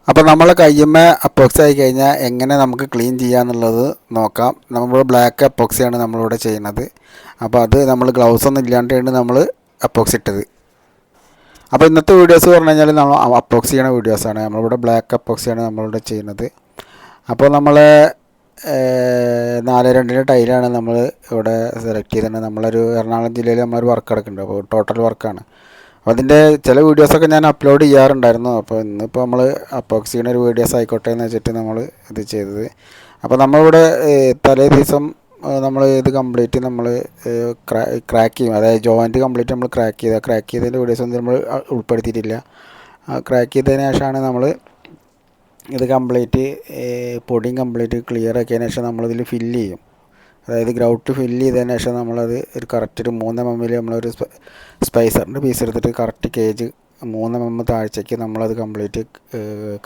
അപ്പോൾ നമ്മളെ കയ്യുമ്മേ അപ്പോക്സി ആയി കഴിഞ്ഞാൽ എങ്ങനെ നമുക്ക് ക്ലീൻ ചെയ്യാന്നുള്ളത് നോക്കാം. നമ്മൾ ബ്ലാക്ക് അപ്പോക്സിയാണ് നമ്മളിവിടെ ചെയ്യുന്നത്. അപ്പോൾ അത് നമ്മൾ ഗ്ലൗസ് ഒന്നും ഇല്ലാണ്ടാണ് നമ്മൾ അപ്പോക്സി ഇട്ടത്. അപ്പോൾ ഇന്നത്തെ വീഡിയോസ് പറഞ്ഞു കഴിഞ്ഞാൽ നമ്മൾ അപ്പോക്സി ചെയ്യണ വീഡിയോസാണ്. നമ്മളിവിടെ ബ്ലാക്ക് അപ്പോക്സിയാണ് നമ്മളിവിടെ ചെയ്യുന്നത്. അപ്പോൾ നമ്മൾ 4-2 ടൈലാണ് നമ്മൾ ഇവിടെ സെലക്ട് ചെയ്തിട്ടുണ്ട്. നമ്മളൊരു എറണാകുളം ജില്ലയിൽ നമ്മളൊരു വർക്ക് കിടക്കുന്നുണ്ട്. അപ്പോൾ ടോട്ടൽ വർക്കാണ്. അപ്പോൾ അതിൻ്റെ ചില വീഡിയോസൊക്കെ ഞാൻ അപ്ലോഡ് ചെയ്യാറുണ്ടായിരുന്നു. അപ്പോൾ ഇന്നിപ്പോൾ നമ്മൾ അപ്പോക്സിയുടെ ഒരു വീഡിയോസ് ആയിക്കോട്ടെ എന്ന് വെച്ചിട്ട് നമ്മൾ ഇത് ചെയ്തത്. അപ്പോൾ നമ്മളിവിടെ തലേ ദിവസം നമ്മൾ ഇത് കംപ്ലീറ്റ് നമ്മൾ ക്രാക്ക് ചെയ്യും. അതായത് ജോയിൻറ്റ് കംപ്ലീറ്റ് നമ്മൾ ക്രാക്ക് ചെയ്തതിൻ്റെ വീഡിയോസൊന്നും നമ്മൾ ഉൾപ്പെടുത്തിയിട്ടില്ല. ക്രാക്ക് ചെയ്തതിന് ശേഷമാണ് നമ്മൾ ഇത് കംപ്ലീറ്റ് പൊടിയും കംപ്ലീറ്റ് ക്ലിയർ ആക്കിയതിന് ശേഷം നമ്മളിതിൽ ഫില്ല് ചെയ്യും. അതായത് ഗ്രൗട്ട് ഫില്ല് ചെയ്തതിന് ശേഷം നമ്മളത് ഒരു കറക്റ്റ് ഒരു 3 mm നമ്മളൊരു സ്പൈസറിൻ്റെ പീസ് എടുത്തിട്ട് കറക്റ്റ് കേജ് 3 mm താഴ്ചയ്ക്ക് നമ്മളത് കംപ്ലീറ്റ്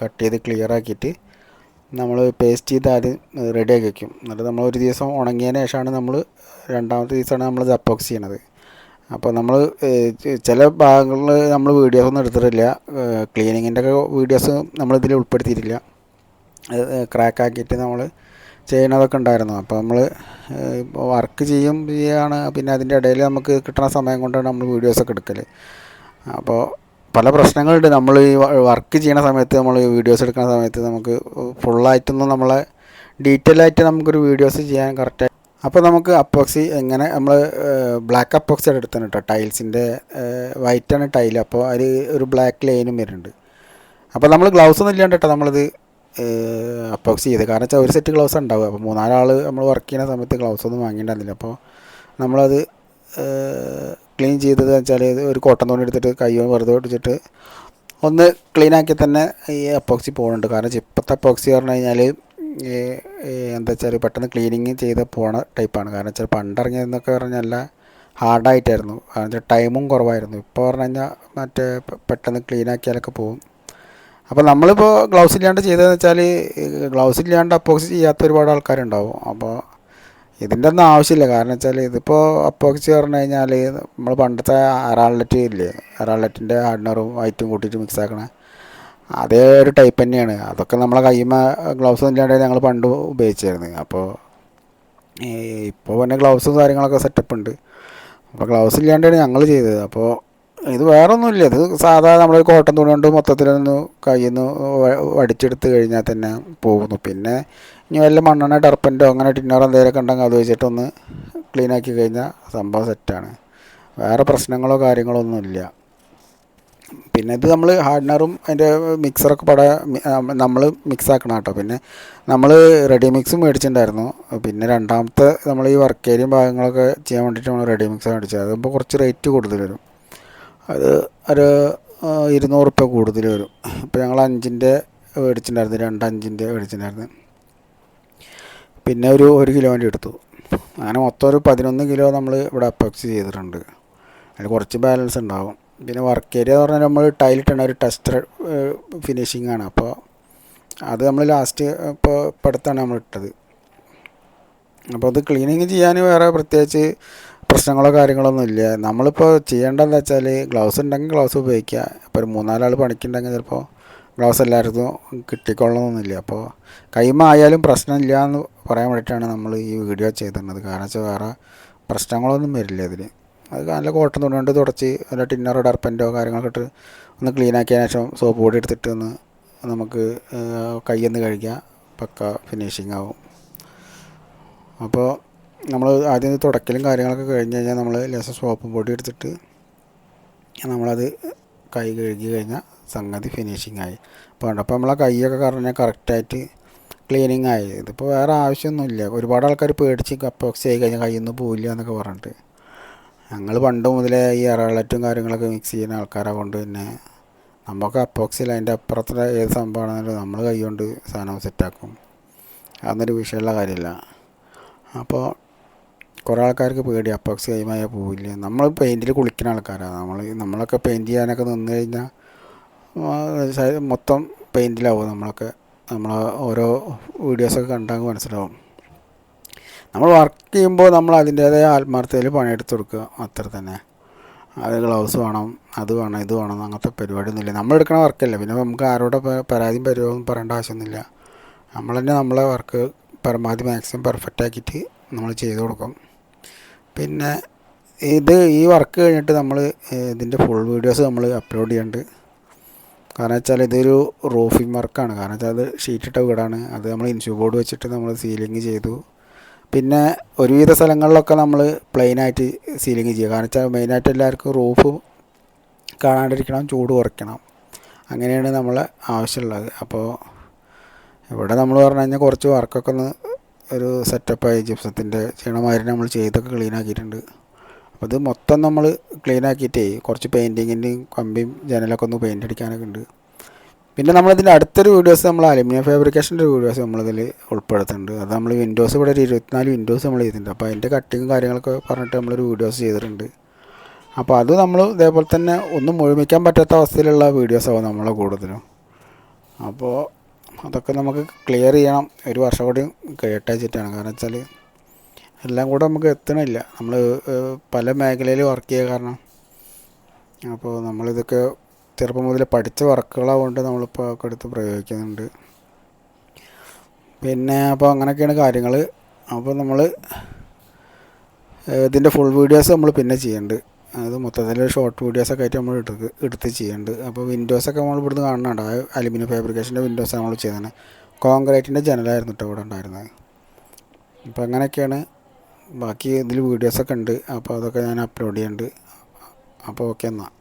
കട്ട് ചെയ്ത് ക്ലിയർ ആക്കിയിട്ട് നമ്മൾ പേസ്റ്റ് ചെയ്ത് ആദ്യം റെഡിയാക്കി വയ്ക്കും. എന്നിട്ട് നമ്മൾ ഒരു ദിവസം ഉണങ്ങിയതിന് ശേഷമാണ് നമ്മൾ രണ്ടാമത്തെ ദിവസമാണ് നമ്മളിത് അപ്പോക്സി ചെയ്യണത്. അപ്പോൾ നമ്മൾ ചില ഭാഗങ്ങളിൽ നമ്മൾ വീഡിയോസൊന്നും എടുത്തിട്ടില്ല. ക്ലീനിങ്ങിൻ്റെ ഒക്കെ വീഡിയോസ് നമ്മളിതിൽ ഉൾപ്പെടുത്തിയിട്ടില്ല. ക്രാക്കാക്കിയിട്ട് നമ്മൾ ചെയ്യണതൊക്കെ ഉണ്ടായിരുന്നു. അപ്പോൾ നമ്മൾ വർക്ക് ചെയ്യാണ്. പിന്നെ അതിൻ്റെ ഇടയിൽ നമുക്ക് കിട്ടുന്ന സമയം കൊണ്ടാണ് നമ്മൾ വീഡിയോസൊക്കെ എടുക്കൽ. അപ്പോൾ പല പ്രശ്നങ്ങളുണ്ട്. നമ്മൾ ഈ വർക്ക് ചെയ്യണ സമയത്ത് നമ്മൾ വീഡിയോസ് എടുക്കുന്ന സമയത്ത് നമുക്ക് ഫുള്ളായിട്ടൊന്നും നമ്മളെ ഡീറ്റെയിൽ ആയിട്ട് നമുക്കൊരു വീഡിയോസ് ചെയ്യാൻ കറക്റ്റായി. അപ്പോൾ നമുക്ക് അപ്പോക്സി എങ്ങനെ നമ്മൾ ബ്ലാക്ക് അപ്പോക്സി എടുത്താണ് കേട്ടോ. ടൈൽസിൻ്റെ വൈറ്റാണ് ടൈൽ. അപ്പോൾ അതിൽ ഒരു ബ്ലാക്ക് ലൈനും വരുന്നുണ്ട്. അപ്പോൾ നമ്മൾ ഗ്ലൗസ് ഒന്നും ഇല്ലാണ്ട് കേട്ടോ നമ്മളിത് അപ്പോക്സി ചെയ്ത്. കാരണം വെച്ചാൽ ഒരു സെറ്റ് ഗ്ലൗസ് ഉണ്ടാവുക. അപ്പോൾ 3-4 ആൾ നമ്മൾ വർക്ക് ചെയ്യുന്ന സമയത്ത് ഗ്ലൗസ് ഒന്നും വാങ്ങിയിട്ടുണ്ടായിരുന്നില്ല. അപ്പോൾ നമ്മളത് ക്ലീൻ ചെയ്തത് വെച്ചാൽ ഒരു കോട്ടൺ തുണി എടുത്തിട്ട് കൈ വെറുതെ ഒട്ടിച്ചിട്ട് ഒന്ന് ക്ലീൻ ആക്കി തന്നെ ഈ അപ്പോക്സി പോകുന്നുണ്ട്. കാരണം ഇപ്പോഴത്തെ അപ്പോക്സി പറഞ്ഞു കഴിഞ്ഞാൽ എന്താ വെച്ചാൽ പെട്ടെന്ന് ക്ലീനിങ് ചെയ്ത് പോണ ടൈപ്പാണ്. കാരണം വെച്ചാൽ പണ്ടിറങ്ങിയതെന്നൊക്കെ പറഞ്ഞാൽ നല്ല ഹാർഡായിട്ടായിരുന്നു. കാരണം വെച്ചാൽ ടൈമും കുറവായിരുന്നു. ഇപ്പോൾ പറഞ്ഞു കഴിഞ്ഞാൽ മറ്റേ പെട്ടെന്ന് ക്ലീൻ ആക്കിയാലൊക്കെ പോകും. അപ്പോൾ നമ്മളിപ്പോൾ ഗ്ലൗസ് ഇല്ലാണ്ട് ചെയ്തതെന്ന് വെച്ചാൽ ഗ്ലൗസ് ഇല്ലാണ്ട് അപ്പോക്സി ചെയ്യാത്ത ഒരുപാട് ആൾക്കാരുണ്ടാവും. അപ്പോൾ ഇതിൻ്റെ ഒന്നും ആവശ്യമില്ല. കാരണം വെച്ചാൽ ഇതിപ്പോൾ അപ്പോക്സി പറഞ്ഞു കഴിഞ്ഞാൽ നമ്മൾ പണ്ടത്തെ അറാൾലെറ്റ് ഇല്ലേ, അറാൾലെറ്റിൻ്റെ ഹാർഡനറും വൈറ്റും കൂട്ടിയിട്ട് മിക്സ് ആക്കണ അതേ ഒരു ടൈപ്പ് തന്നെയാണ്. അതൊക്കെ നമ്മളെ കൈമ ഗ്ലൗസ് ഇല്ലാണ്ട് ഞങ്ങൾ പണ്ട് ഉപയോഗിച്ചായിരുന്നു. അപ്പോൾ ഇപ്പോൾ പിന്നെ ഗ്ലൗസും കാര്യങ്ങളൊക്കെ സെറ്റപ്പ് ഉണ്ട്. അപ്പോൾ ഗ്ലൗസ് ഇല്ലാണ്ടാണ് ഞങ്ങൾ ചെയ്തത്. അപ്പോൾ ഇത് വേറെ ഒന്നുമില്ല. ഇത് സാധാരണ നമ്മൾ കോട്ടൺ തുണി കൊണ്ട് മൊത്തത്തിലൊന്ന് കയ്യിൽ നിന്ന് വടിച്ചെടുത്ത് കഴിഞ്ഞാൽ തന്നെ പോകുന്നു. പിന്നെ ഇനി വല്ല മണ്ണെണ്ണ ടർപ്പൻ്റോ അങ്ങനെ ടിന്നറോ എന്തെങ്കിലുമൊക്കെ ഉണ്ടെങ്കിൽ അത് വെച്ചിട്ടൊന്ന് ക്ലീൻ ആക്കി കഴിഞ്ഞാൽ സംഭവം സെറ്റാണ്. വേറെ പ്രശ്നങ്ങളോ കാര്യങ്ങളോ ഒന്നുമില്ല. പിന്നെ ഇത് നമ്മൾ ഹാർഡനറും അതിൻ്റെ മിക്സറൊക്കെ നമ്മൾ മിക്സ് ആക്കണം കേട്ടോ. പിന്നെ നമ്മൾ റെഡി മിക്സും മേടിച്ചിട്ടുണ്ടായിരുന്നു. പിന്നെ രണ്ടാമത്തെ നമ്മൾ ഈ വർക്ക് ഏരിയയും ഭാഗങ്ങളൊക്കെ ചെയ്യാൻ വേണ്ടിയിട്ട് നമ്മൾ റെഡി മിക്സ് മേടിച്ചത്. അതിപ്പോൾ കുറച്ച് റേറ്റ് കൂടുതൽ വരും. അത് ഒരു 200 റുപ്യ കൂടുതൽ വരും. ഇപ്പോൾ ഞങ്ങൾ 5-ൻ്റെ മേടിച്ചിട്ടുണ്ടായിരുന്നു, 2 5-ൻ്റെ മേടിച്ചിട്ടുണ്ടായിരുന്നു. പിന്നെ ഒരു 1 കിലോൻ്റെ എടുത്തു. അങ്ങനെ മൊത്തം ഒരു 11 കിലോ നമ്മൾ ഇവിടെ അപ്പോക്സി ചെയ്തിട്ടുണ്ട്. അതിൽ കുറച്ച് ബാലൻസ് ഉണ്ടാവും. പിന്നെ വർക്ക് ഏരിയ എന്ന് പറഞ്ഞാൽ നമ്മൾ ടൈലിട്ടാണ് ഒരു ടെസ്റ്റർ ഫിനിഷിംഗ് ആണ്. അപ്പോൾ അത് നമ്മൾ ലാസ്റ്റ് ഇപ്പോൾ അടുത്താണ് നമ്മൾ ഇട്ടത്. അപ്പോൾ അത് ക്ലീനിങ് ചെയ്യാൻ വേറെ പ്രത്യേകിച്ച് പ്രശ്നങ്ങളോ കാര്യങ്ങളൊന്നും ഇല്ല. നമ്മളിപ്പോൾ ചെയ്യേണ്ടതെന്ന് വെച്ചാൽ ഗ്ലൗസ് ഉണ്ടെങ്കിൽ ഗ്ലൗസ് ഉപയോഗിക്കുക. ഇപ്പോൾ ഒരു 3-4 ആൾ പണിക്കുണ്ടെങ്കിൽ ചിലപ്പോൾ ഗ്ലൗസ് എല്ലാവർക്കും കിട്ടിക്കൊള്ളണമെന്നില്ല. അപ്പോൾ കൈമ ആയാലും പ്രശ്നമില്ല എന്ന് പറയാൻ വേണ്ടിയിട്ടാണ് നമ്മൾ ഈ വീഡിയോ ചെയ്തിരുന്നത്. കാരണം വെച്ചാൽ വേറെ പ്രശ്നങ്ങളൊന്നും വരില്ല ഇതിൽ. അത് നല്ല കോട്ടൺ തുണി കൊണ്ട് തുടച്ച് നല്ല ടിന്നറോ ഡർപ്പൻ്റോ കാര്യങ്ങളൊക്കെ ഇട്ട് ഒന്ന് ക്ലീൻ ആക്കിയതിന് ശേഷം സോപ്പ് പൊടി എടുത്തിട്ട് ഒന്ന് നമുക്ക് കൈയൊന്ന് കഴുകിയാൽ പക്ക ഫിനിഷിങ് ആവും. അപ്പോൾ നമ്മൾ ആദ്യം തുടക്കലും കാര്യങ്ങളൊക്കെ കഴിഞ്ഞ് കഴിഞ്ഞാൽ നമ്മൾ ലേശം സോപ്പും പൊടി എടുത്തിട്ട് നമ്മളത് കൈ കഴുകി കഴിഞ്ഞാൽ സംഗതി ഫിനിഷിംഗ് ആയി. അപ്പോൾ നമ്മളെ കൈയൊക്കെ പറഞ്ഞാൽ കറക്റ്റായിട്ട് ക്ലീനിങ് ആയി. ഇതിപ്പോൾ വേറെ ആവശ്യമൊന്നുമില്ല. ഒരുപാട് ആൾക്കാർ പേടിച്ച് അപ്പോക്സി ആയി കഴിഞ്ഞാൽ കയ്യിൽ നിന്ന് പോയില്ല എന്നൊക്കെ പറഞ്ഞിട്ട്. ഞങ്ങൾ പണ്ട് മുതലേ ഈ അറാളറ്റും കാര്യങ്ങളൊക്കെ മിക്സ് ചെയ്യുന്ന ആൾക്കാരെ കൊണ്ട് തന്നെ നമുക്ക് അപ്പോക്സിയിൽ അതിൻ്റെ അപ്പുറത്തുള്ള ഏത് സംഭവമാണെങ്കിലും നമ്മൾ കൈ കൊണ്ട് സാധനം സെറ്റാക്കും. അതൊന്നൊരു വിഷയമുള്ള കാര്യമില്ല. അപ്പോൾ കുറേ ആൾക്കാർക്ക് പേടി അപ്പോക്സി കൈമായാൽ പോവില്ല. നമ്മൾ പെയിൻറ്റിൽ കുളിക്കുന്ന ആൾക്കാരാണ്. നമ്മളൊക്കെ പെയിൻറ്റ് ചെയ്യാനൊക്കെ നിന്ന് കഴിഞ്ഞാൽ മൊത്തം പെയിൻറ്റിലാവും. നമ്മൾ ഓരോ വീഡിയോസൊക്കെ കണ്ടാൽ മനസ്സിലാവും. നമ്മൾ വർക്ക് ചെയ്യുമ്പോൾ നമ്മൾ അതിൻ്റേതായ ആത്മാർത്ഥതയിൽ പണിയെടുത്ത് കൊടുക്കുക, അത്ര തന്നെ. അത് ഗ്ലൗസ് വേണം, അത് വേണം, ഇത് വേണം, അങ്ങനത്തെ പരിപാടിയൊന്നുമില്ല. നമ്മളെടുക്കണ വർക്കല്ല, പിന്നെ നമുക്ക് ആരോടെ പരാതിയും പരിപാടിയും പറയേണ്ട ആവശ്യമൊന്നുമില്ല. നമ്മൾ തന്നെ നമ്മളെ വർക്ക് പരമാവധി മാക്സിമം പെർഫെക്റ്റ് ആക്കിയിട്ട് നമ്മൾ ചെയ്ത് കൊടുക്കും. പിന്നെ ഈ വർക്ക് കഴിഞ്ഞിട്ട് നമ്മൾ ഇതിൻ്റെ ഫുൾ വീഡിയോസ് നമ്മൾ അപ്ലോഡ് ചെയ്യുന്നുണ്ട്. കാരണം വെച്ചാൽ ഇതൊരു റൂഫിംഗ് വർക്കാണ്. കാരണം വെച്ചാൽ അത് ഷീറ്റിട്ട വീടാണ്. അത് നമ്മൾ ഇൻഷ്യൂ ബോർഡ് വെച്ചിട്ട് നമ്മൾ സീലിംഗ് ചെയ്തു. പിന്നെ ഒരുവിധ സ്ഥലങ്ങളിലൊക്കെ നമ്മൾ പ്ലെയിനായിട്ട് സീലിംഗ് ചെയ്യുക. കാരണം വെച്ചാൽ മെയിനായിട്ട് എല്ലാവർക്കും റൂഫ് കാണാണ്ടിരിക്കണം, ചൂട് കുറയ്ക്കണം. അങ്ങനെയാണ് നമ്മൾ ആവശ്യമുള്ളത്. അപ്പോൾ ഇവിടെ നമ്മൾ പറഞ്ഞു കഴിഞ്ഞാൽ കുറച്ച് വർക്കൊക്കെ ഒന്ന് ഒരു സെറ്റപ്പായി ജിപ്സത്തിൻ്റെ ചെയ്യണമാതിരി നമ്മൾ ചെയ്തൊക്കെ ക്ലീൻ ആക്കിയിട്ടുണ്ട്. അപ്പോൾ ഇത് മൊത്തം നമ്മൾ ക്ലീൻ ആക്കിയിട്ടേ കുറച്ച് പെയിൻറ്റിങ്ങിൻ്റെയും കമ്പിയും ജനലൊക്കെ ഒന്ന് പെയിൻ്റ് അടിക്കാനൊക്കെ ഉണ്ട്. പിന്നെ നമ്മളിതിൻ്റെ അടുത്തൊരു വീഡിയോസ് നമ്മൾ അലുമിനിയം ഫാബ്രിക്കേഷൻ്റെ ഒരു വീഡിയോസ് നമ്മളിതിൽ ഉൾപ്പെടുത്തുന്നുണ്ട്. അത് നമ്മൾ വിൻഡോസ് ഇവിടെ ഒരു 24 വിൻഡോസ് നമ്മൾ ചെയ്തിട്ടുണ്ട്. അപ്പോൾ അതിൻ്റെ കട്ടിങ്ങും കാര്യങ്ങളൊക്കെ പറഞ്ഞിട്ട് നമ്മളൊരു വീഡിയോസ് ചെയ്തിട്ടുണ്ട്. അപ്പോൾ അത് നമ്മൾ ഇതേപോലെ തന്നെ ഒന്നും മുഴുമിക്കാൻ പറ്റാത്ത അവസ്ഥയിലുള്ള വീഡിയോസാവും നമ്മളെ കൂടുതലും. അപ്പോൾ അതൊക്കെ നമുക്ക് ക്ലിയർ ചെയ്യണം. ഒരു വർഷം കൂടി കഴിയട്ടെ വെച്ചിട്ടാണ്. കാരണം വെച്ചാൽ എല്ലാം കൂടെ നമുക്ക് എത്തണില്ല. നമ്മൾ പല മേഖലയിൽ വർക്ക് ചെയ്യുക കാരണം. അപ്പോൾ നമ്മളിതൊക്കെ ചെറുപ്പം മുതൽ പഠിച്ച വർക്കുകളാകൊണ്ട് നമ്മളിപ്പോൾ ഒക്കെ എടുത്ത് പ്രയോഗിക്കുന്നുണ്ട്. പിന്നെ അപ്പോൾ അങ്ങനെയൊക്കെയാണ് കാര്യങ്ങൾ. അപ്പോൾ നമ്മൾ ഇതിൻ്റെ ഫുൾ വീഡിയോസ് നമ്മൾ പിന്നെ ചെയ്യുന്നുണ്ട്. അത് മൊത്തത്തിൽ ഷോർട്ട് വീഡിയോസൊക്കെ ആയിട്ട് നമ്മൾ എടുത്ത് ചെയ്യുന്നുണ്ട്. അപ്പോൾ വിൻഡോസൊക്കെ നമ്മൾ ഇവിടുന്ന് കാണുന്നുണ്ട്. ആ അലുമിനിയം ഫാബ്രിക്കേഷൻ്റെ വിൻഡോസ് നമ്മൾ ചെയ്തതാണ്. കോൺക്രീറ്റിൻ്റെ ജനലായിരുന്നു കേട്ടോ ഇവിടെ ഉണ്ടായിരുന്നത്. അപ്പോൾ അങ്ങനെയൊക്കെയാണ്. ബാക്കി ഇതിൽ വീഡിയോസൊക്കെ ഉണ്ട്. അപ്പോൾ അതൊക്കെ ഞാൻ അപ്ലോഡ് ചെയ്യുന്നുണ്ട്. അപ്പോൾ ഓക്കെ എന്നാൽ.